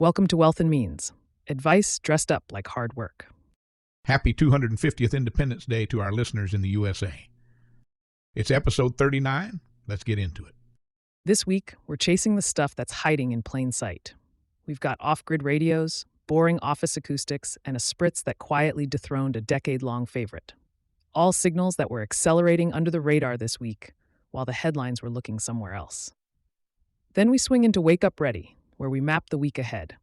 Welcome to Wealth and Means, advice dressed up like hard work. Happy 250th Independence Day to our listeners in the USA. It's episode 39. Let's get into it. This week, we're chasing the stuff that's hiding in plain sight. We've got off-grid radios, boring office acoustics, and a spritz that quietly dethroned a decade-long favorite. All signals that were accelerating under the radar this week, while the headlines were looking somewhere else. Then we swing into Wake Up Ready, where we map the week ahead.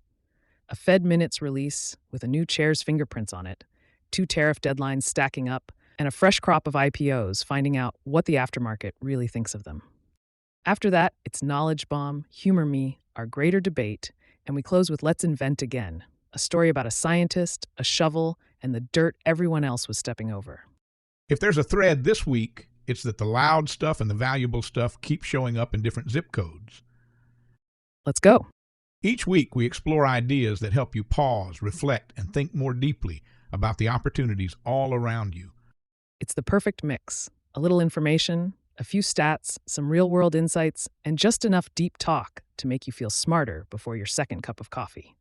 A Fed minutes release with a new chair's fingerprints on it, 2 tariff deadlines stacking up, and a fresh crop of IPOs finding out what the aftermarket really thinks of them. After that, it's Knowledge Bomb, Humor Me, our greater debate, and we close with Let's Invent Again, a story about a scientist, a shovel, and the dirt everyone else was stepping over. If there's a thread this week, it's that the loud stuff and the valuable stuff keep showing up in different zip codes. Let's go. Each week, we explore ideas that help you pause, reflect, and think more deeply about the opportunities all around you. It's the perfect mix. A little information, a few stats, some real-world insights, and just enough deep talk to make you feel smarter before your second cup of coffee.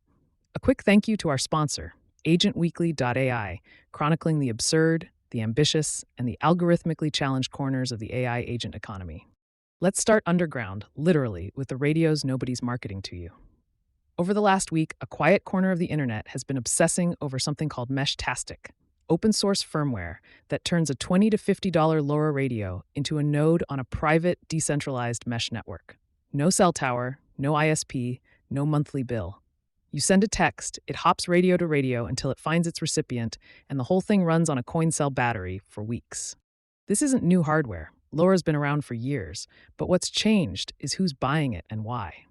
A quick thank you to our sponsor, agentweekly.ai, chronicling the absurd, the ambitious, and the algorithmically challenged corners of the AI agent economy. Let's start underground, literally, with the radios nobody's marketing to you. Over the last week, a quiet corner of the internet has been obsessing over something called Meshtastic, open-source firmware that turns a $20 to $50 LoRa radio into a node on a private, decentralized mesh network. No cell tower, no ISP, no monthly bill. You send a text, it hops radio to radio until it finds its recipient, and the whole thing runs on a coin cell battery for weeks. This isn't new hardware. LoRa's been around for years, but what's changed is who's buying it and why.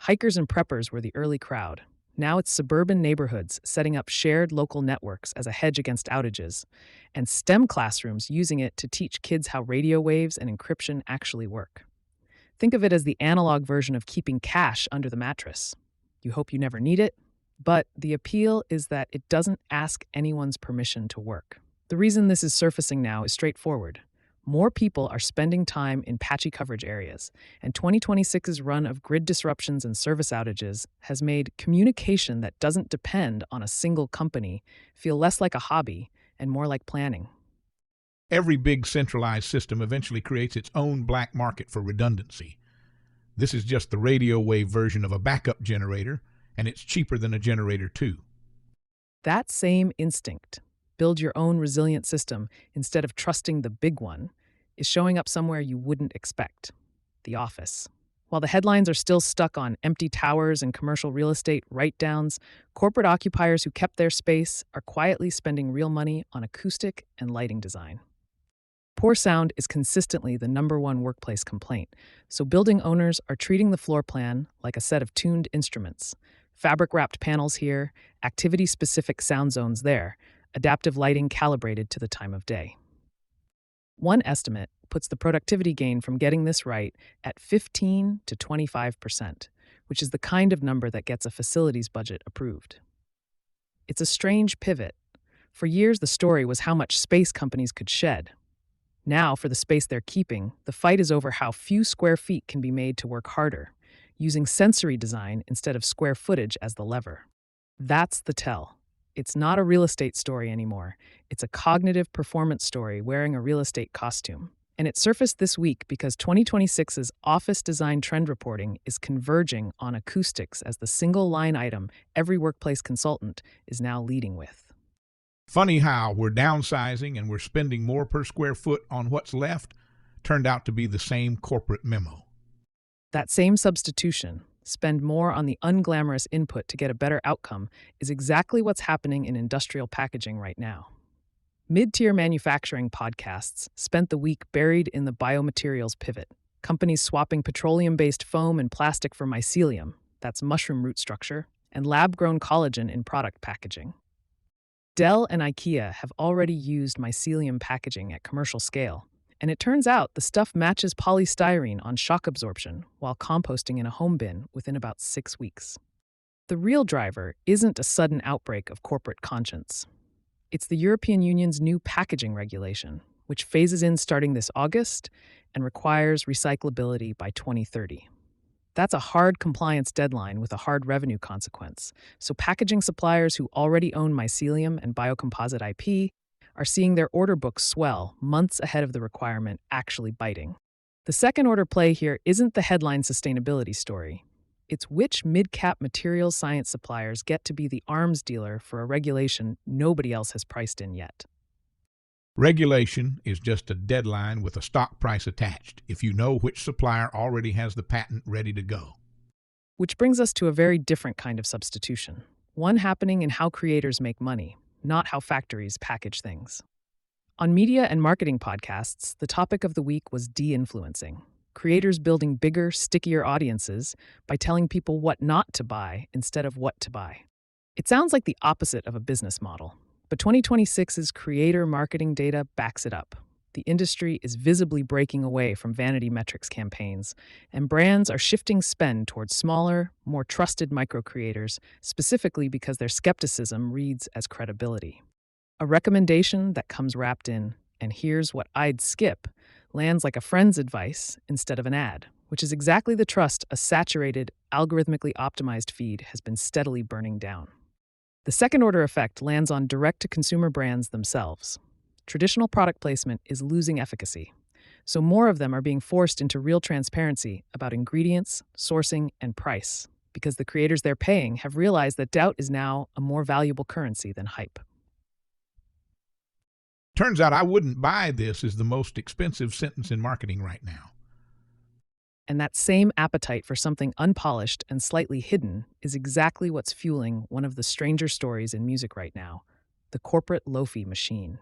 Hikers and preppers were the early crowd. Now it's suburban neighborhoods setting up shared local networks as a hedge against outages, and STEM classrooms using it to teach kids how radio waves and encryption actually work. Think of it as the analog version of keeping cash under the mattress. You hope you never need it, but the appeal is that it doesn't ask anyone's permission to work. The reason this is surfacing now is straightforward. More people are spending time in patchy coverage areas, and 2026's run of grid disruptions and service outages has made communication that doesn't depend on a single company feel less like a hobby and more like planning. Every big centralized system eventually creates its own black market for redundancy. This is just the radio wave version of a backup generator, and it's cheaper than a generator too. That same instinct, build your own resilient system instead of trusting the big one, is showing up somewhere you wouldn't expect: the office. While the headlines are still stuck on empty towers and commercial real estate write-downs, corporate occupiers who kept their space are quietly spending real money on acoustic and lighting design. Poor sound is consistently the #1 workplace complaint, so building owners are treating the floor plan like a set of tuned instruments. Fabric-wrapped panels here, activity-specific sound zones there, adaptive lighting calibrated to the time of day. One estimate puts the productivity gain from getting this right at 15 to 25%, which is the kind of number that gets a facilities budget approved. It's a strange pivot. For years, the story was how much space companies could shed. Now, for the space they're keeping, the fight is over how few square feet can be made to work harder, using sensory design instead of square footage as the lever. That's the tell. It's not a real estate story anymore. It's a cognitive performance story wearing a real estate costume. And it surfaced this week because 2026's office design trend reporting is converging on acoustics as the single line item every workplace consultant is now leading with. Funny how we're downsizing and we're spending more per square foot on what's left turned out to be the same corporate memo. That same substitution, spend more on the unglamorous input to get a better outcome, is exactly what's happening in industrial packaging right now. Mid-tier manufacturing podcasts spent the week buried in the biomaterials pivot, companies swapping petroleum-based foam and plastic for mycelium, that's mushroom root structure, and lab-grown collagen in product packaging. Dell and IKEA have already used mycelium packaging at commercial scale, and it turns out the stuff matches polystyrene on shock absorption while composting in a home bin within about 6 weeks. The real driver isn't a sudden outbreak of corporate conscience. It's the European Union's new packaging regulation, which phases in starting this August and requires recyclability by 2030. That's a hard compliance deadline with a hard revenue consequence. So, packaging suppliers who already own mycelium and biocomposite IP are seeing their order books swell months ahead of the requirement actually biting. The second order play here isn't the headline sustainability story. It's which mid cap materials science suppliers get to be the arms dealer for a regulation nobody else has priced in yet. Regulation is just a deadline with a stock price attached if you know which supplier already has the patent ready to go. Which brings us to a very different kind of substitution, one happening in how creators make money, not how factories package things. On media and marketing podcasts, the topic of the week was de-influencing, creators building bigger, stickier audiences by telling people what not to buy instead of what to buy. It sounds like the opposite of a business model, but 2026's creator marketing data backs it up. The industry is visibly breaking away from vanity metrics campaigns, and brands are shifting spend towards smaller, more trusted micro-creators, specifically because their skepticism reads as credibility. A recommendation that comes wrapped in, and here's what I'd skip, lands like a friend's advice instead of an ad, which is exactly the trust a saturated, algorithmically optimized feed has been steadily burning down. The second order effect lands on direct-to-consumer brands themselves. Traditional product placement is losing efficacy, so more of them are being forced into real transparency about ingredients, sourcing, and price, because the creators they're paying have realized that doubt is now a more valuable currency than hype. Turns out I wouldn't buy this is the most expensive sentence in marketing right now. And that same appetite for something unpolished and slightly hidden is exactly what's fueling one of the stranger stories in music right now, the corporate lo-fi machine.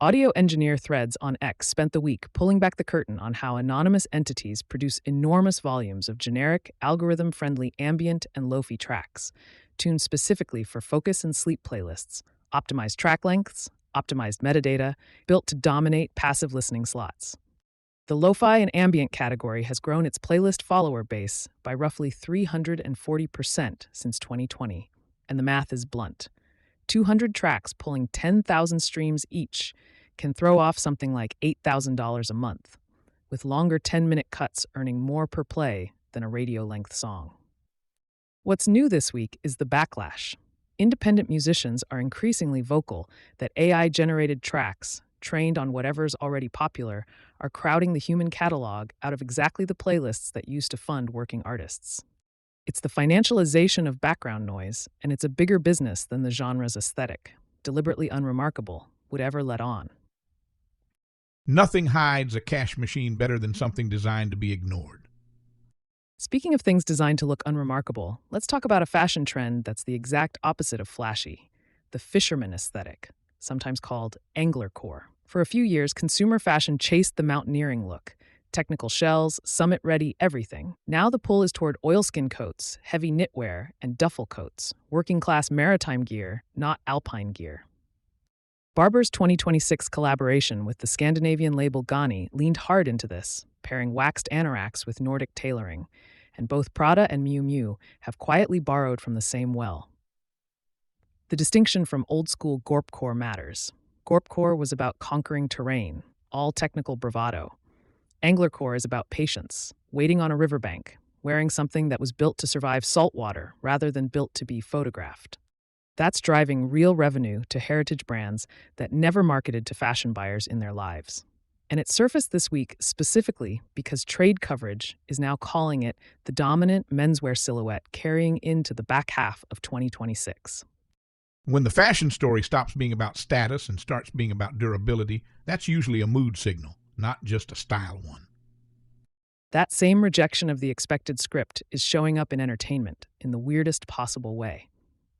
Audio engineer threads on X spent the week pulling back the curtain on how anonymous entities produce enormous volumes of generic, algorithm-friendly ambient and lo-fi tracks, tuned specifically for focus and sleep playlists, optimized track lengths, optimized metadata, built to dominate passive listening slots. The lo-fi and ambient category has grown its playlist follower base by roughly 340% since 2020, and the math is blunt. 200 tracks pulling 10,000 streams each can throw off something like $8,000 a month, with longer 10-minute cuts earning more per play than a radio-length song. What's new this week is the backlash. Independent musicians are increasingly vocal that AI-generated tracks, trained on whatever's already popular, are crowding the human catalog out of exactly the playlists that used to fund working artists. It's the financialization of background noise, and it's a bigger business than the genre's aesthetic, deliberately unremarkable, would ever let on. Nothing hides a cash machine better than something designed to be ignored. Speaking of things designed to look unremarkable, let's talk about a fashion trend that's the exact opposite of flashy, the fisherman aesthetic, sometimes called anglercore. For a few years, consumer fashion chased the mountaineering look. Technical shells, summit-ready everything. Now the pull is toward oilskin coats, heavy knitwear, and duffel coats, working-class maritime gear, not alpine gear. Barbour's 2026 collaboration with the Scandinavian label Gani leaned hard into this, pairing waxed anoraks with Nordic tailoring, and both Prada and Miu Miu have quietly borrowed from the same well. The distinction from old-school gorpcore matters. Gorpcore was about conquering terrain, all technical bravado. Anglercore is about patience, waiting on a riverbank, wearing something that was built to survive salt water rather than built to be photographed. That's driving real revenue to heritage brands that never marketed to fashion buyers in their lives. And it surfaced this week specifically because trade coverage is now calling it the dominant menswear silhouette carrying into the back half of 2026. When the fashion story stops being about status and starts being about durability, that's usually a mood signal, not just a style one. That same rejection of the expected script is showing up in entertainment in the weirdest possible way.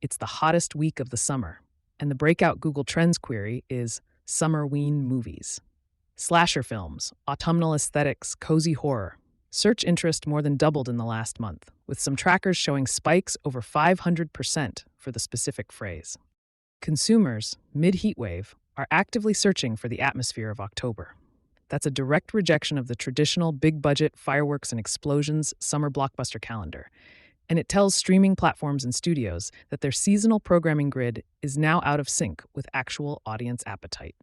It's the hottest week of the summer, and the breakout Google Trends query is Summerween movies. Slasher films, autumnal aesthetics, cozy horror. Search interest more than doubled in the last month, with some trackers showing spikes over 500% for the specific phrase. Consumers, mid-heatwave, are actively searching for the atmosphere of October. That's a direct rejection of the traditional big-budget fireworks and explosions summer blockbuster calendar, and it tells streaming platforms and studios that their seasonal programming grid is now out of sync with actual audience appetite.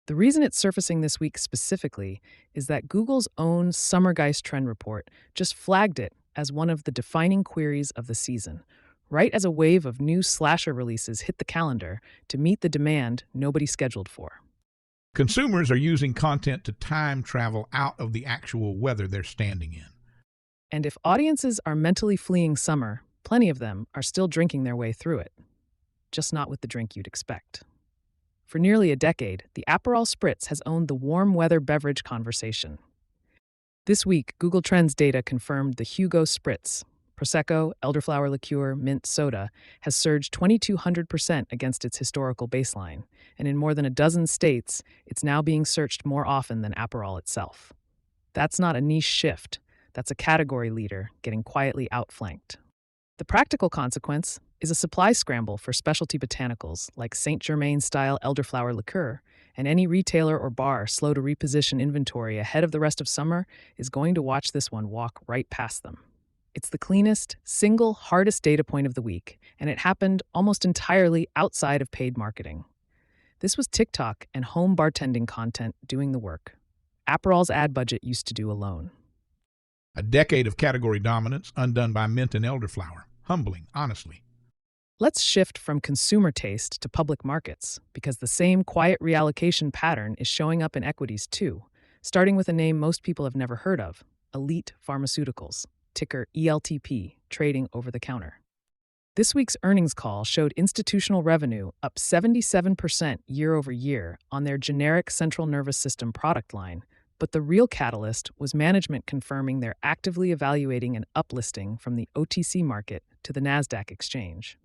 The reason it's surfacing this week specifically is that Google's own Summergeist trend report just flagged it as one of the defining queries of the season, right as a wave of new slasher releases hit the calendar to meet the demand nobody scheduled for. Consumers are using content to time travel out of the actual weather they're standing in. And if audiences are mentally fleeing summer, plenty of them are still drinking their way through it, just not with the drink you'd expect. For nearly a decade, the Aperol Spritz has owned the warm weather beverage conversation. This week, Google Trends data confirmed the Hugo Spritz, Prosecco, elderflower liqueur, mint soda, has surged 2,200% against its historical baseline, and in more than a dozen states, it's now being searched more often than Aperol itself. That's not a niche shift. That's a category leader getting quietly outflanked. The practical consequence is a supply scramble for specialty botanicals like Saint Germain-style elderflower liqueur, and any retailer or bar slow to reposition inventory ahead of the rest of summer is going to watch this one walk right past them. It's the cleanest, single, hardest data point of the week, and it happened almost entirely outside of paid marketing. This was TikTok and home bartending content doing the work. Aperol's ad budget used to do alone. A decade of category dominance undone by mint and elderflower. Humbling, honestly. Let's shift from consumer taste to public markets, because the same quiet reallocation pattern is showing up in equities too, starting with a name most people have never heard of, Elite Pharmaceuticals, ticker ELTP, trading over the counter. This week's earnings call showed institutional revenue up 77% year over year on their generic central nervous system product line, but the real catalyst was management confirming they're actively evaluating an uplisting from the OTC market to the NASDAQ exchange.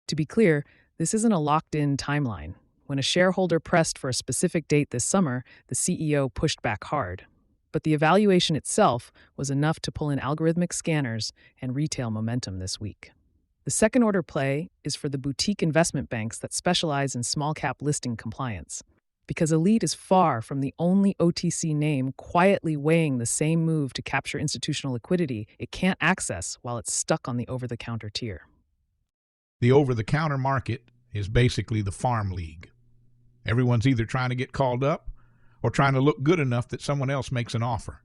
To be clear, this isn't a locked-in timeline. When a shareholder pressed for a specific date this summer, the CEO pushed back hard. But the evaluation itself was enough to pull in algorithmic scanners and retail momentum this week. The second-order play is for the boutique investment banks that specialize in small-cap listing compliance, because Elite is far from the only OTC name quietly weighing the same move to capture institutional liquidity it can't access while it's stuck on the over-the-counter tier. The over-the-counter market is basically the farm league. Everyone's either trying to get called up or trying to look good enough that someone else makes an offer.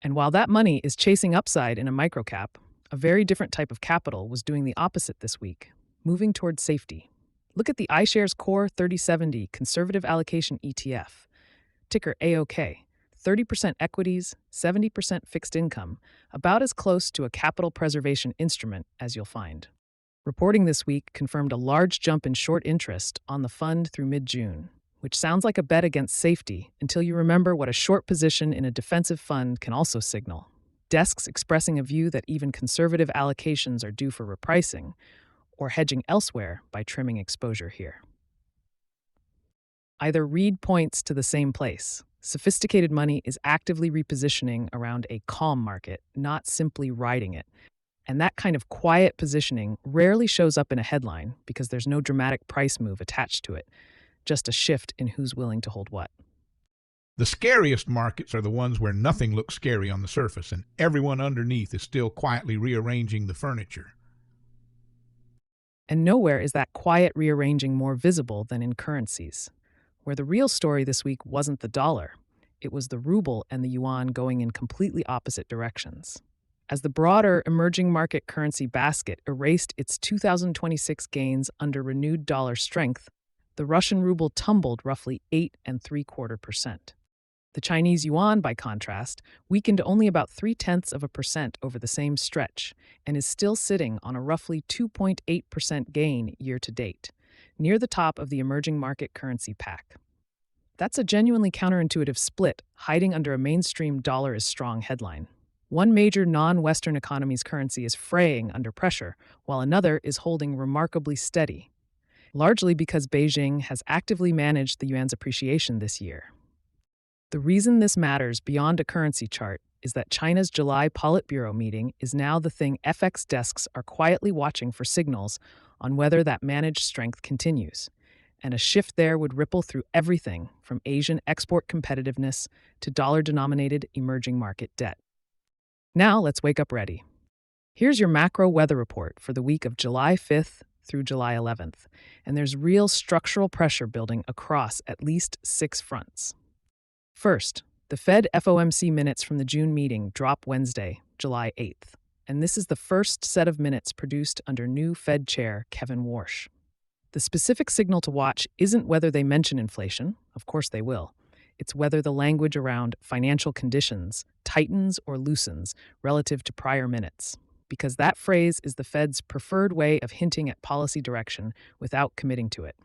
And while that money is chasing upside in a microcap, a very different type of capital was doing the opposite this week, moving towards safety. Look at the iShares Core 3070 Conservative Allocation ETF, ticker AOK, 30% equities, 70% fixed income, about as close to a capital preservation instrument as you'll find. Reporting this week confirmed a large jump in short interest on the fund through mid-June, which sounds like a bet against safety until you remember what a short position in a defensive fund can also signal. Desks expressing a view that even conservative allocations are due for repricing, or hedging elsewhere by trimming exposure here. Either read points to the same place. Sophisticated money is actively repositioning around a calm market, not simply riding it. And that kind of quiet positioning rarely shows up in a headline because there's no dramatic price move attached to it, just a shift in who's willing to hold what. The scariest markets are the ones where nothing looks scary on the surface and everyone underneath is still quietly rearranging the furniture. And nowhere is that quiet rearranging more visible than in currencies, where the real story this week wasn't the dollar. It was the ruble and the yuan going in completely opposite directions. As the broader emerging market currency basket erased its 2026 gains under renewed dollar strength, the Russian ruble tumbled roughly 8.75%. The Chinese yuan, by contrast, weakened only about 0.3% over the same stretch and is still sitting on a roughly 2.8% gain year to date, near the top of the emerging market currency pack. That's a genuinely counterintuitive split hiding under a mainstream dollar is strong headline. One major non-Western economy's currency is fraying under pressure, while another is holding remarkably steady, largely because Beijing has actively managed the yuan's appreciation this year. The reason this matters beyond a currency chart is that China's July Politburo meeting is now the thing FX desks are quietly watching for signals on whether that managed strength continues, and a shift there would ripple through everything from Asian export competitiveness to dollar-denominated emerging market debt. Now let's wake up ready. Here's your macro weather report for the week of July 5th through July 11th, and there's real structural pressure building across at least 6 fronts. First, the Fed FOMC minutes from the June meeting drop Wednesday, July 8th, and this is the first set of minutes produced under new Fed Chair Kevin Warsh. The specific signal to watch isn't whether they mention inflation, of course they will. It's whether the language around financial conditions tightens or loosens relative to prior minutes, because that phrase is the Fed's preferred way of hinting at policy direction without committing to it.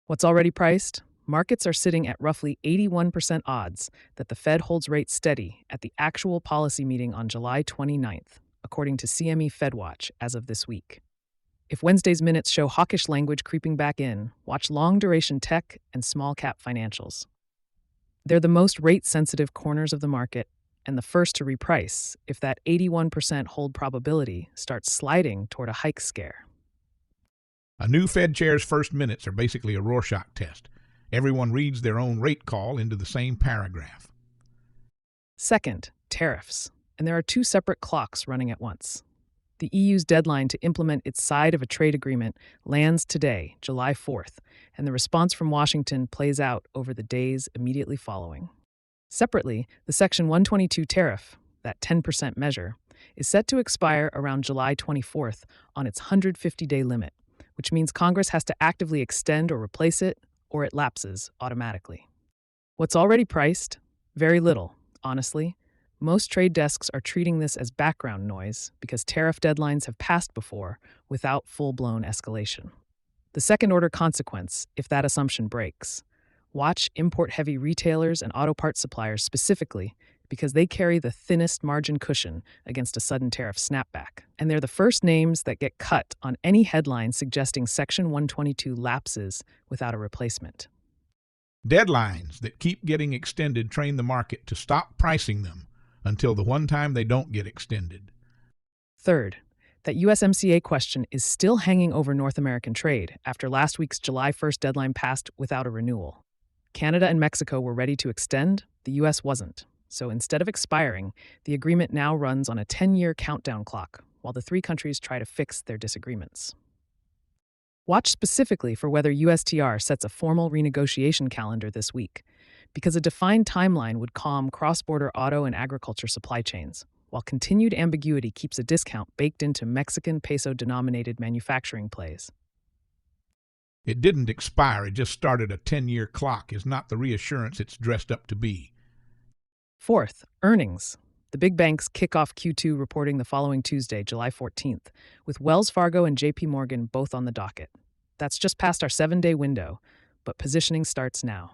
What's already priced? Markets are sitting at roughly 81% odds that the Fed holds rates steady at the actual policy meeting on July 29th, according to CME FedWatch as of this week. If Wednesday's minutes show hawkish language creeping back in, watch long-duration tech and small-cap financials. They're the most rate-sensitive corners of the market and the first to reprice if that 81% hold probability starts sliding toward a hike scare. A new Fed chair's first minutes are basically a Rorschach test. Everyone reads their own rate call into the same paragraph. Second, tariffs. And there are 2 separate clocks running at once. The EU's deadline to implement its side of a trade agreement lands today, July 4th, and the response from Washington plays out over the days immediately following. Separately, the Section 122 tariff, that 10% measure, is set to expire around July 24th on its 150-day limit, which means Congress has to actively extend or replace it, or it lapses automatically. What's already priced? Very little, honestly. Most trade desks are treating this as background noise because tariff deadlines have passed before without full-blown escalation. The second-order consequence, if that assumption breaks, watch import-heavy retailers and auto parts suppliers specifically because they carry the thinnest margin cushion against a sudden tariff snapback, and they're the first names that get cut on any headline suggesting Section 122 lapses without a replacement. Deadlines that keep getting extended train the market to stop pricing them until the one time they don't get extended. Third, that USMCA question is still hanging over North American trade after last week's July 1st deadline passed without a renewal. Canada and Mexico were ready to extend, the US wasn't. So instead of expiring, the agreement now runs on a 10-year countdown clock while the 3 countries try to fix their disagreements. Watch specifically for whether USTR sets a formal renegotiation calendar this week, because a defined timeline would calm cross-border auto and agriculture supply chains, while continued ambiguity keeps a discount baked into Mexican peso-denominated manufacturing plays. It didn't expire, it just started a 10-year clock is not the reassurance it's dressed up to be. Fourth, earnings. The big banks kick off Q2 reporting the following Tuesday, July 14th, with Wells Fargo and JP Morgan both on the docket. That's just past our 7-day window, but positioning starts now.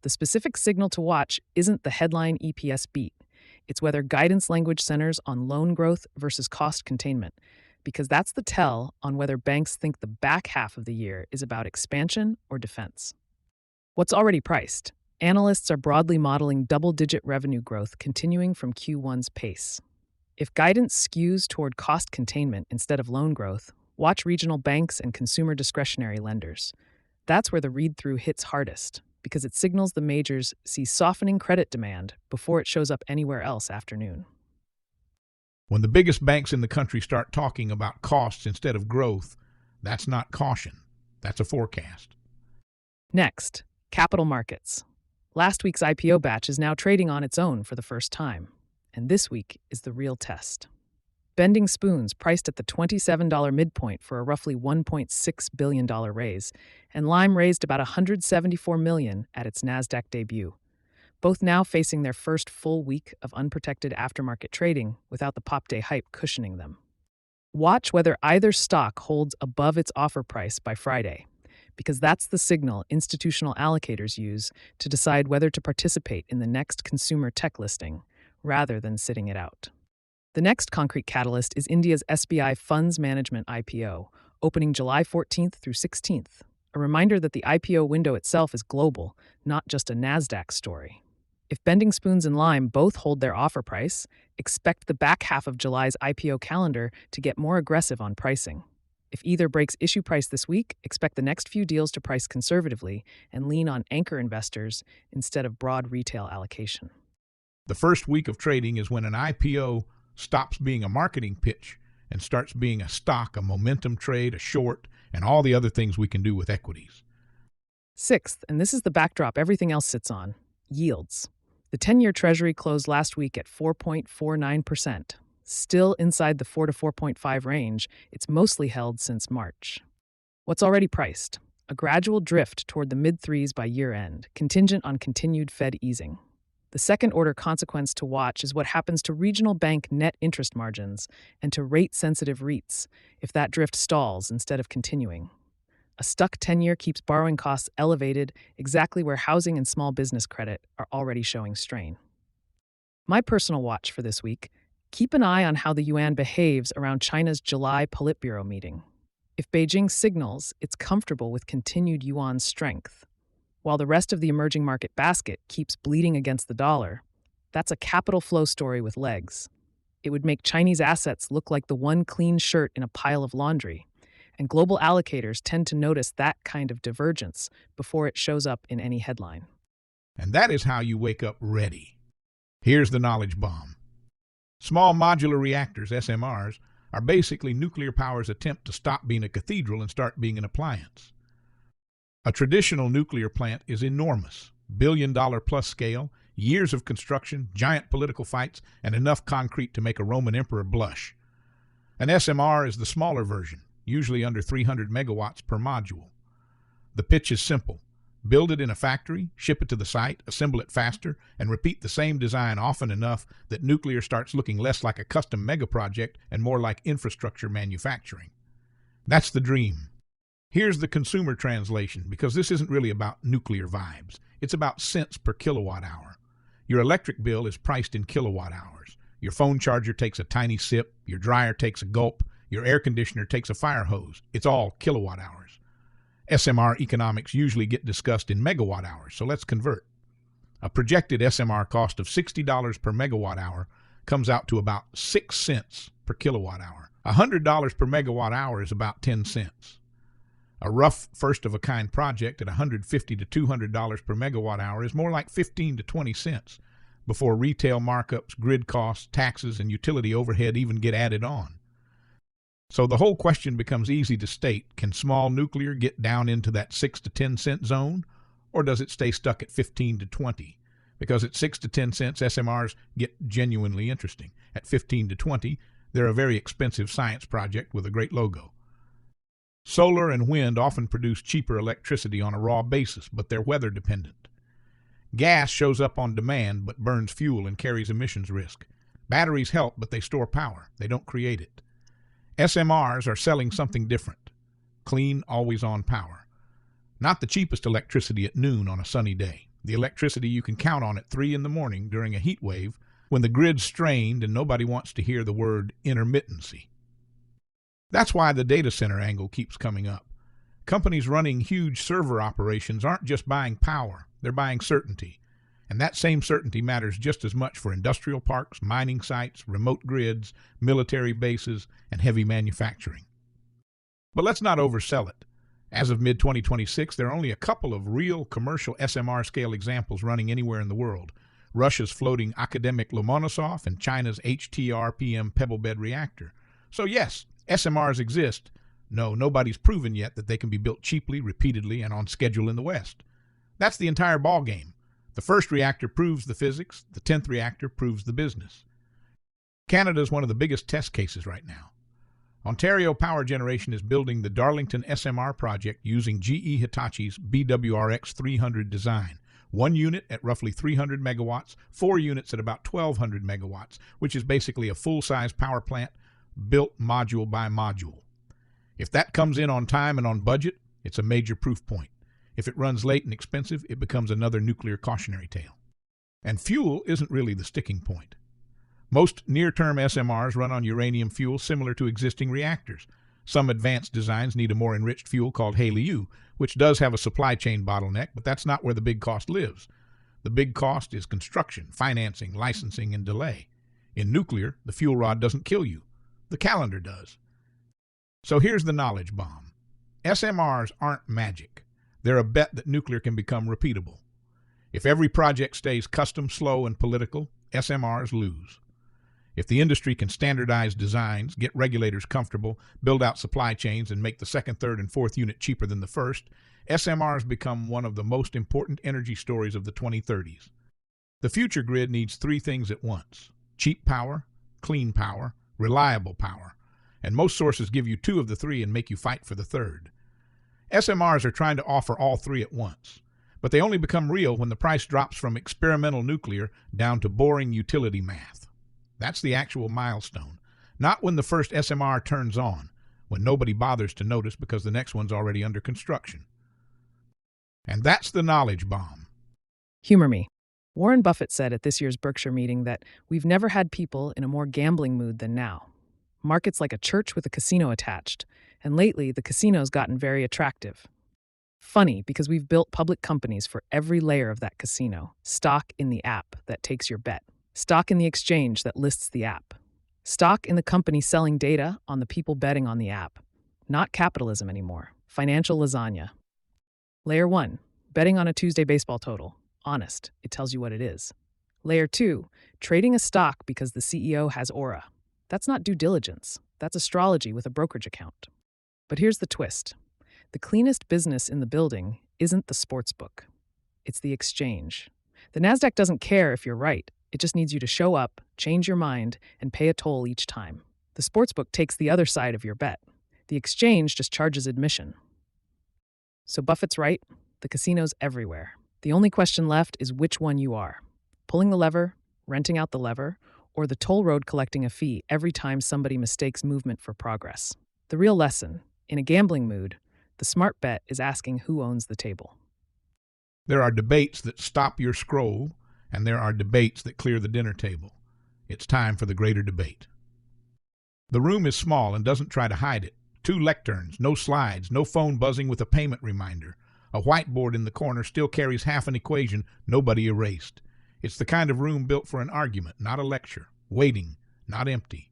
The specific signal to watch isn't the headline EPS beat. It's whether guidance language centers on loan growth versus cost containment, because that's the tell on whether banks think the back half of the year is about expansion or defense. What's already priced? Analysts are broadly modeling double-digit revenue growth continuing from Q1's pace. If guidance skews toward cost containment instead of loan growth, watch regional banks and consumer discretionary lenders. That's where the read-through hits hardest, because it signals the majors see softening credit demand before it shows up anywhere else after noon. When the biggest banks in the country start talking about costs instead of growth, that's not caution, that's a forecast. Next, capital markets. Last week's IPO batch is now trading on its own for the first time, and this week is the real test. Bending Spoons priced at the $27 midpoint for a roughly $1.6 billion raise, and Lime raised about $174 million at its NASDAQ debut, both now facing their first full week of unprotected aftermarket trading without the pop day hype cushioning them. Watch whether either stock holds above its offer price by Friday, because that's the signal institutional allocators use to decide whether to participate in the next consumer tech listing, rather than sitting it out. The next concrete catalyst is India's SBI Funds Management IPO, opening July 14th through 16th, a reminder that the IPO window itself is global, not just a NASDAQ story. If Bending Spoons and Lime both hold their offer price, expect the back half of July's IPO calendar to get more aggressive on pricing. If either breaks issue price this week, expect the next few deals to price conservatively and lean on anchor investors instead of broad retail allocation. The first week of trading is when an IPO stops being a marketing pitch and starts being a stock, a momentum trade, a short, and all the other things we can do with equities. Sixth, and this is the backdrop everything else sits on, yields. The 10-year Treasury closed last week at 4.49%. Still inside the 4 to 4.5 range, it's mostly held since March. What's already priced? A gradual drift toward the mid-threes by year-end, contingent on continued Fed easing. The second-order consequence to watch is what happens to regional bank net interest margins and to rate-sensitive REITs if that drift stalls instead of continuing. A stuck 10-year keeps borrowing costs elevated exactly where housing and small business credit are already showing strain. My personal watch for this week: keep an eye on how the yuan behaves around China's July Politburo meeting. If Beijing signals it's comfortable with continued yuan strength, while the rest of the emerging market basket keeps bleeding against the dollar, that's a capital flow story with legs. It would make Chinese assets look like the one clean shirt in a pile of laundry, and global allocators tend to notice that kind of divergence before it shows up in any headline. And that is how you wake up ready. Here's the knowledge bomb. Small modular reactors, SMRs, are basically nuclear power's attempt to stop being a cathedral and start being an appliance. A traditional nuclear plant is enormous, billion-dollar-plus scale, years of construction, giant political fights, and enough concrete to make a Roman emperor blush. An SMR is the smaller version, usually under 300 megawatts per module. The pitch is simple. Build it in a factory, ship it to the site, assemble it faster, and repeat the same design often enough that nuclear starts looking less like a custom mega project and more like infrastructure manufacturing. That's the dream. Here's the consumer translation, because this isn't really about nuclear vibes. It's about cents per kilowatt hour. Your electric bill is priced in kilowatt hours. Your phone charger takes a tiny sip, your dryer takes a gulp, your air conditioner takes a fire hose. It's all kilowatt hours. SMR economics usually get discussed in megawatt hours, so let's convert. A projected SMR cost of $60 per megawatt hour comes out to about 6 cents per kilowatt hour. $100 per megawatt hour is about 10 cents. A rough first-of-a-kind project at $150 to $200 per megawatt hour is more like 15 to 20 cents before retail markups, grid costs, taxes, and utility overhead even get added on. So the whole question becomes easy to state. Can small nuclear get down into that 6 to 10 cent zone, or does it stay stuck at 15 to 20? Because at 6 to 10 cents, SMRs get genuinely interesting. At 15 to 20, they're a very expensive science project with a great logo. Solar and wind often produce cheaper electricity on a raw basis, but they're weather dependent. Gas shows up on demand but burns fuel and carries emissions risk. Batteries help, but they store power. They don't create it. SMRs are selling something different: clean, always-on power. Not the cheapest electricity at noon on a sunny day. The electricity you can count on at 3 in the morning during a heat wave when the grid's strained and nobody wants to hear the word intermittency. That's why the data center angle keeps coming up. Companies running huge server operations aren't just buying power, they're buying certainty. And that same certainty matters just as much for industrial parks, mining sites, remote grids, military bases, and heavy manufacturing. But let's not oversell it. As of mid-2026, there are only a couple of real commercial SMR-scale examples running anywhere in the world: Russia's floating academic Lomonosov and China's HTRPM pebble-bed reactor. So yes, SMRs exist. No, nobody's proven yet that they can be built cheaply, repeatedly, and on schedule in the West. That's the entire ballgame. The first reactor proves the physics, the 10th reactor proves the business. Canada is one of the biggest test cases right now. Ontario Power Generation is building the Darlington SMR project using GE Hitachi's BWRX 300 design. 1 unit at roughly 300 megawatts, 4 units at about 1,200 megawatts, which is basically a full-size power plant built module by module. If that comes in on time and on budget, it's a major proof point. If it runs late and expensive, it becomes another nuclear cautionary tale. And fuel isn't really the sticking point. Most near-term SMRs run on uranium fuel similar to existing reactors. Some advanced designs need a more enriched fuel called HALEU, which does have a supply chain bottleneck, but that's not where the big cost lives. The big cost is construction, financing, licensing, and delay. In nuclear, the fuel rod doesn't kill you. The calendar does. So here's the knowledge bomb. SMRs aren't magic. They're a bet that nuclear can become repeatable. If every project stays custom, slow, and political, SMRs lose. If the industry can standardize designs, get regulators comfortable, build out supply chains, and make the second, third, and fourth unit cheaper than the first, SMRs become one of the most important energy stories of the 2030s. The future grid needs three things at once: cheap power, clean power, reliable power. And most sources give you two of the three and make you fight for the third. SMRs are trying to offer all three at once, but they only become real when the price drops from experimental nuclear down to boring utility math. That's the actual milestone, not when the first SMR turns on, when nobody bothers to notice because the next one's already under construction. And that's the knowledge bomb. Humor me. Warren Buffett said at this year's Berkshire meeting that we've never had people in a more gambling mood than now. Market's like a church with a casino attached, and lately the casino's gotten very attractive. Funny, because we've built public companies for every layer of that casino. Stock in the app that takes your bet. Stock in the exchange that lists the app. Stock in the company selling data on the people betting on the app. Not capitalism anymore. Financial lasagna. Layer 1, betting on a Tuesday baseball total. Honest, it tells you what it is. Layer 2, trading a stock because the CEO has aura. That's not due diligence. That's astrology with a brokerage account. But here's the twist. The cleanest business in the building isn't the sports book. It's the exchange. The NASDAQ doesn't care if you're right. It just needs you to show up, change your mind, and pay a toll each time. The sportsbook takes the other side of your bet. The exchange just charges admission. So Buffett's right. The casino's everywhere. The only question left is which one you are. Pulling the lever, renting out the lever, or the toll road collecting a fee every time somebody mistakes movement for progress. The real lesson, in a gambling mood, the smart bet is asking who owns the table. There are debates that stop your scroll, and there are debates that clear the dinner table. It's time for the greater debate. The room is small and doesn't try to hide it. 2 lecterns, no slides, no phone buzzing with a payment reminder. A whiteboard in the corner still carries half an equation nobody erased. It's the kind of room built for an argument, not a lecture. Waiting, not empty.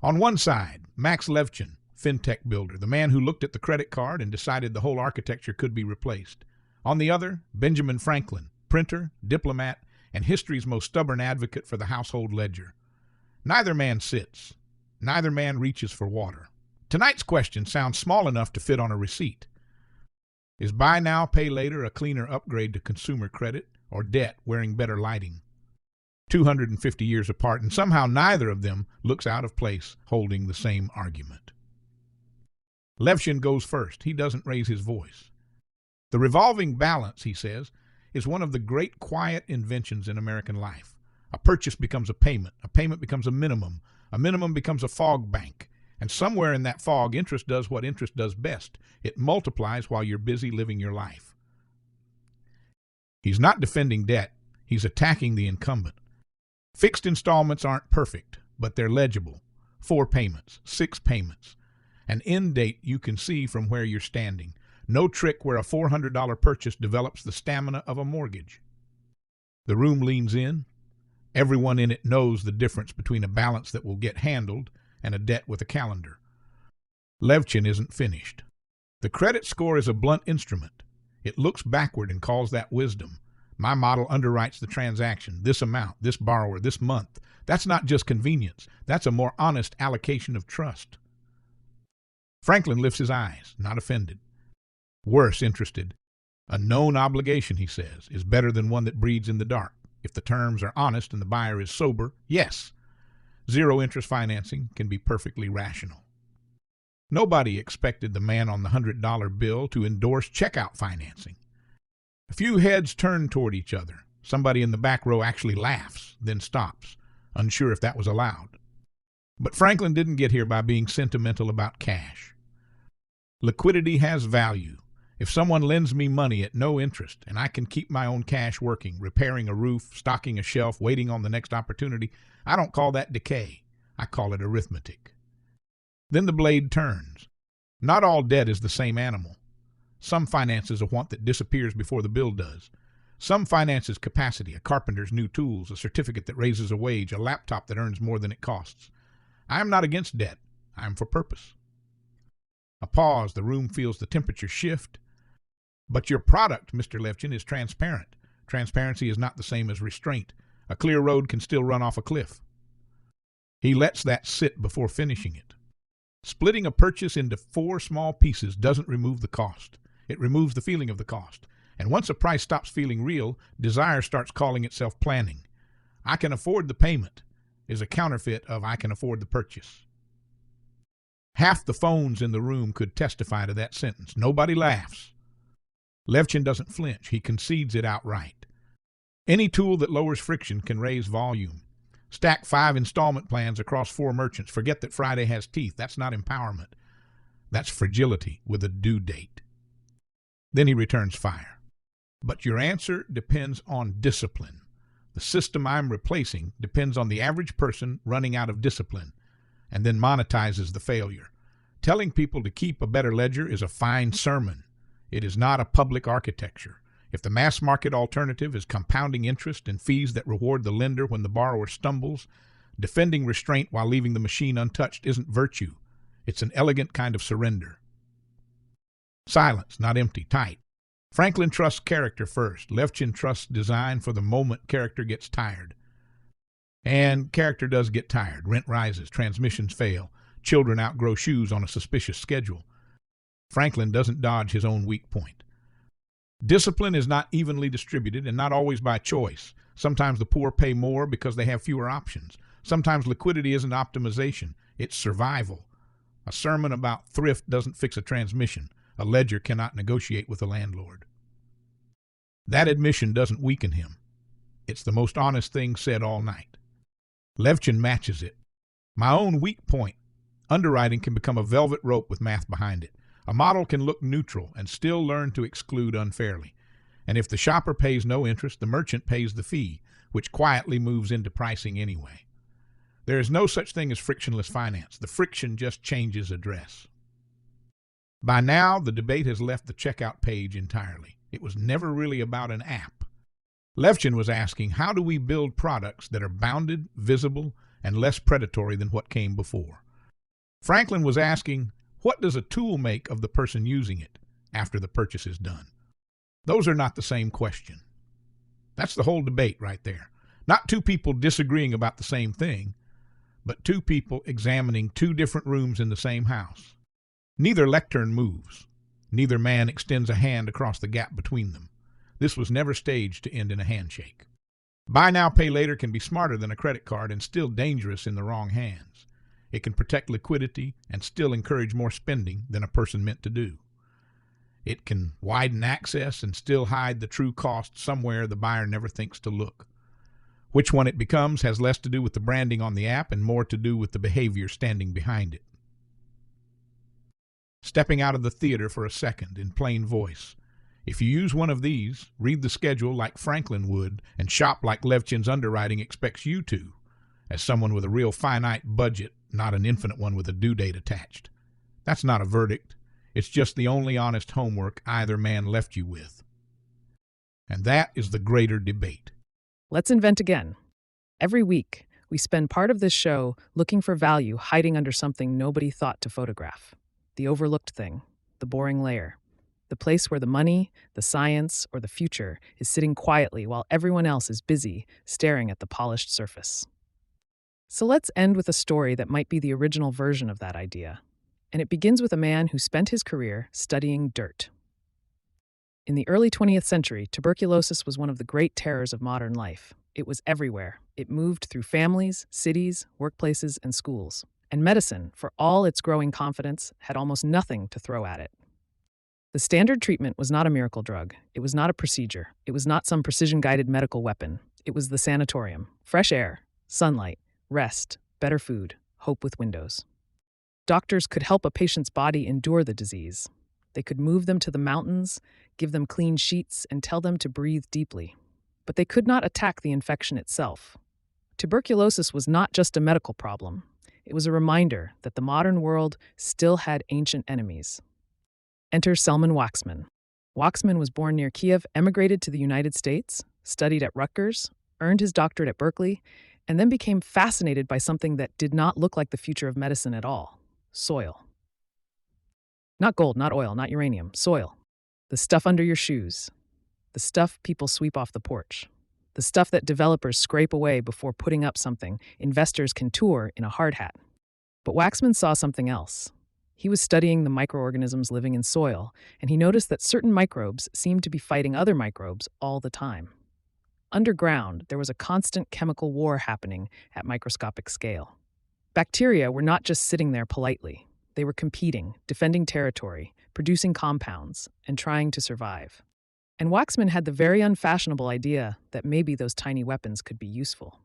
On one side, Max Levchin, fintech builder, the man who looked at the credit card and decided the whole architecture could be replaced. On the other, Benjamin Franklin, printer, diplomat, and history's most stubborn advocate for the household ledger. Neither man sits. Neither man reaches for water. Tonight's question sounds small enough to fit on a receipt. Is buy now, pay later a cleaner upgrade to consumer credit, or debt wearing better lighting? 250 years apart, and somehow neither of them looks out of place holding the same argument. Levchin goes first. He doesn't raise his voice. The revolving balance, he says, is one of the great quiet inventions in American life. A purchase becomes a payment becomes a minimum becomes a fog bank, and somewhere in that fog, interest does what interest does best. It multiplies while you're busy living your life. He's not defending debt. He's attacking the incumbent. Fixed installments aren't perfect, but they're legible. 4 payments, 6 payments. An end date you can see from where you're standing. No trick where a $400 purchase develops the stamina of a mortgage. The room leans in. Everyone in it knows the difference between a balance that will get handled and a debt with a calendar. Levchin isn't finished. The credit score is a blunt instrument. It looks backward and calls that wisdom. My model underwrites the transaction, this amount, this borrower, this month. That's not just convenience. That's a more honest allocation of trust. Franklin lifts his eyes, not offended. Worse, interested. A known obligation, he says, is better than one that breeds in the dark. If the terms are honest and the buyer is sober, yes. Zero-interest financing can be perfectly rational. Nobody expected the man on the $100 bill to endorse checkout financing. A few heads turn toward each other. Somebody in the back row actually laughs, then stops, unsure if that was allowed. But Franklin didn't get here by being sentimental about cash. Liquidity has value. If someone lends me money at no interest and I can keep my own cash working, repairing a roof, stocking a shelf, waiting on the next opportunity, I don't call that decay. I call it arithmetic. Then the blade turns. Not all debt is the same animal. Some finances a want that disappears before the bill does. Some finances capacity, a carpenter's new tools, a certificate that raises a wage, a laptop that earns more than it costs. I am not against debt. I am for purpose. A pause. The room feels the temperature shift. But your product, Mr. Levchin, is transparent. Transparency is not the same as restraint. A clear road can still run off a cliff. He lets that sit before finishing it. Splitting a purchase into 4 small pieces doesn't remove the cost. It removes the feeling of the cost. And once a price stops feeling real, desire starts calling itself planning. I can afford the payment is a counterfeit of I can afford the purchase. Half the phones in the room could testify to that sentence. Nobody laughs. Levchin doesn't flinch. He concedes it outright. Any tool that lowers friction can raise volume. Stack 5 installment plans across 4 merchants. Forget that Friday has teeth. That's not empowerment. That's fragility with a due date. Then he returns fire. But your answer depends on discipline. The system I'm replacing depends on the average person running out of discipline and then monetizes the failure. Telling people to keep a better ledger is a fine sermon. It is not a public architecture. If the mass market alternative is compounding interest and fees that reward the lender when the borrower stumbles, defending restraint while leaving the machine untouched isn't virtue. It's an elegant kind of surrender. Silence, not empty, tight. Franklin trusts character first. Levchin trusts design for the moment character gets tired. And character does get tired. Rent rises, transmissions fail, children outgrow shoes on a suspicious schedule. Franklin doesn't dodge his own weak point. Discipline is not evenly distributed and not always by choice. Sometimes the poor pay more because they have fewer options. Sometimes liquidity isn't optimization, it's survival. A sermon about thrift doesn't fix a transmission. A ledger cannot negotiate with a landlord. That admission doesn't weaken him. It's the most honest thing said all night. Levchin matches it. My own weak point. Underwriting can become a velvet rope with math behind it. A model can look neutral and still learn to exclude unfairly. And if the shopper pays no interest, the merchant pays the fee, which quietly moves into pricing anyway. There is no such thing as frictionless finance. The friction just changes address. By now, the debate has left the checkout page entirely. It was never really about an app. Levchin was asking, how do we build products that are bounded, visible, and less predatory than what came before? Franklin was asking, what does a tool make of the person using it after the purchase is done? Those are not the same question. That's the whole debate right there. Not two people disagreeing about the same thing, but two people examining 2 different rooms in the same house. Neither lectern moves. Neither man extends a hand across the gap between them. This was never staged to end in a handshake. Buy now, pay later can be smarter than a credit card and still dangerous in the wrong hands. It can protect liquidity and still encourage more spending than a person meant to do. It can widen access and still hide the true cost somewhere the buyer never thinks to look. Which one it becomes has less to do with the branding on the app and more to do with the behavior standing behind it. Stepping out of the theater for a second in plain voice. If you use one of these, read the schedule like Franklin would, and shop like Levchin's underwriting expects you to, as someone with a real finite budget, not an infinite one with a due date attached. That's not a verdict. It's just the only honest homework either man left you with. And that is the greater debate. Let's invent again. Every week, we spend part of this show looking for value hiding under something nobody thought to photograph. The overlooked thing, the boring layer, the place where the money, the science, or the future is sitting quietly while everyone else is busy staring at the polished surface. So let's end with a story that might be the original version of that idea. And it begins with a man who spent his career studying dirt. In the early 20th century, tuberculosis was one of the great terrors of modern life. It was everywhere. It moved through families, cities, workplaces, and schools. And medicine, for all its growing confidence, had almost nothing to throw at it. The standard treatment was not a miracle drug. It was not a procedure. It was not some precision-guided medical weapon. It was the sanatorium. Fresh air, sunlight, rest, better food, hope with windows. Doctors could help a patient's body endure the disease. They could move them to the mountains, give them clean sheets, and tell them to breathe deeply. But they could not attack the infection itself. Tuberculosis was not just a medical problem. It was a reminder that the modern world still had ancient enemies. Enter Selman Waksman. Waksman was born near Kiev, emigrated to the United States, studied at Rutgers, earned his doctorate at Berkeley, and then became fascinated by something that did not look like the future of medicine at all: soil. Not gold, not oil, not uranium, soil. The stuff under your shoes. The stuff people sweep off the porch. the stuff that developers scrape away before putting up something investors can tour in a hard hat. But Waxman saw something else. He was studying the microorganisms living in soil, and he noticed that certain microbes seemed to be fighting other microbes all the time. Underground, there was a constant chemical war happening at microscopic scale. Bacteria were not just sitting there politely. They were competing, defending territory, producing compounds, and trying to survive. And Waxman had the very unfashionable idea that maybe those tiny weapons could be useful.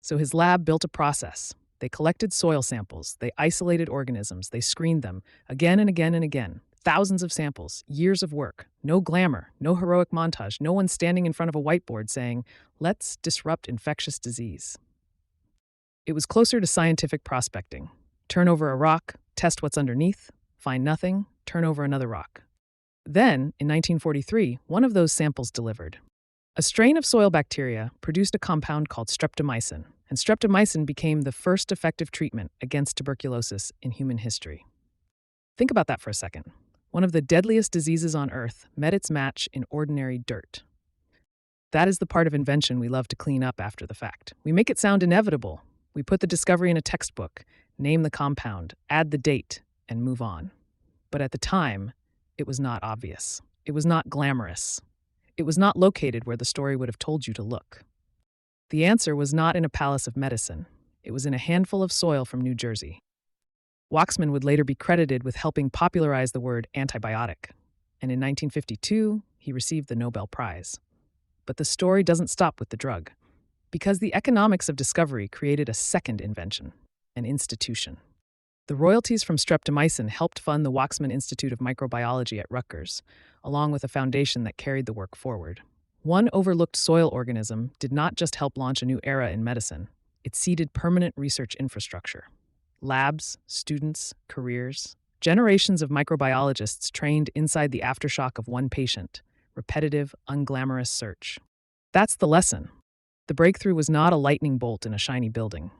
So his lab built a process. They collected soil samples, they isolated organisms, they screened them again and again and again. Thousands of samples, years of work, no glamour, no heroic montage, no one standing in front of a whiteboard saying, "Let's disrupt infectious disease." It was closer to scientific prospecting. Turn over a rock, test what's underneath, find nothing, turn over another rock. Then, in 1943, one of those samples delivered. A strain of soil bacteria produced a compound called streptomycin, and streptomycin became the first effective treatment against tuberculosis in human history. Think about that for a second. One of the deadliest diseases on Earth met its match in ordinary dirt. That is the part of invention we love to clean up after the fact. We make it sound inevitable. We put the discovery in a textbook, name the compound, add the date, and move on. But at the time, it was not obvious. It was not glamorous. It was not located where the story would have told you to look. The answer was not in a palace of medicine. It was in a handful of soil from New Jersey. Waxman would later be credited with helping popularize the word antibiotic, and in 1952, he received the Nobel Prize. But the story doesn't stop with the drug, because the economics of discovery created a second invention, an institution. The royalties from streptomycin helped fund the Waxman Institute of Microbiology at Rutgers, along with a foundation that carried the work forward. One overlooked soil organism did not just help launch a new era in medicine, it seeded permanent research infrastructure. Labs, students, careers, generations of microbiologists trained inside the aftershock of one patient, repetitive, unglamorous search. That's the lesson. The breakthrough was not a lightning bolt in a shiny building.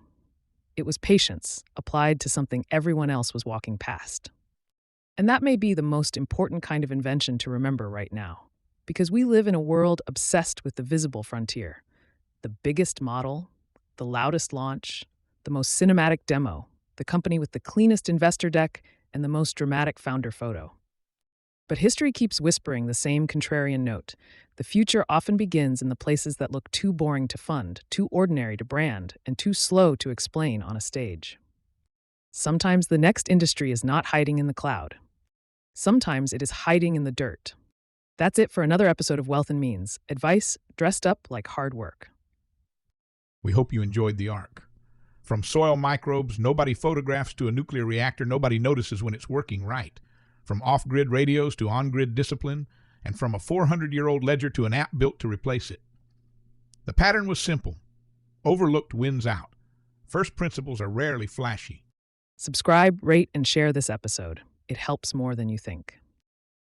It was patience applied to something everyone else was walking past. And that may be the most important kind of invention to remember right now, because we live in a world obsessed with the visible frontier. The biggest model, the loudest launch, the most cinematic demo, the company with the cleanest investor deck, and the most dramatic founder photo. But history keeps whispering the same contrarian note. The future often begins in the places that look too boring to fund, too ordinary to brand, and too slow to explain on a stage. Sometimes the next industry is not hiding in the cloud. Sometimes it is hiding in the dirt. That's it for another episode of Wealth and Means, advice dressed up like hard work. We hope you enjoyed the arc. From soil microbes nobody photographs to a nuclear reactor nobody notices when it's working right. From off-grid radios to on-grid discipline, and from a 400-year-old ledger to an app built to replace it. The pattern was simple. Overlooked wins out. First principles are rarely flashy. Subscribe, rate, and share this episode. It helps more than you think.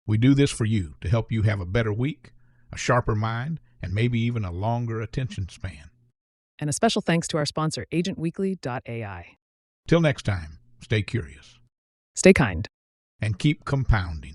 We do this for you to help you have a better week, a sharper mind, and maybe even a longer attention span. And a special thanks to our sponsor, agentweekly.ai. Till next time, stay curious. Stay kind. And keep compounding.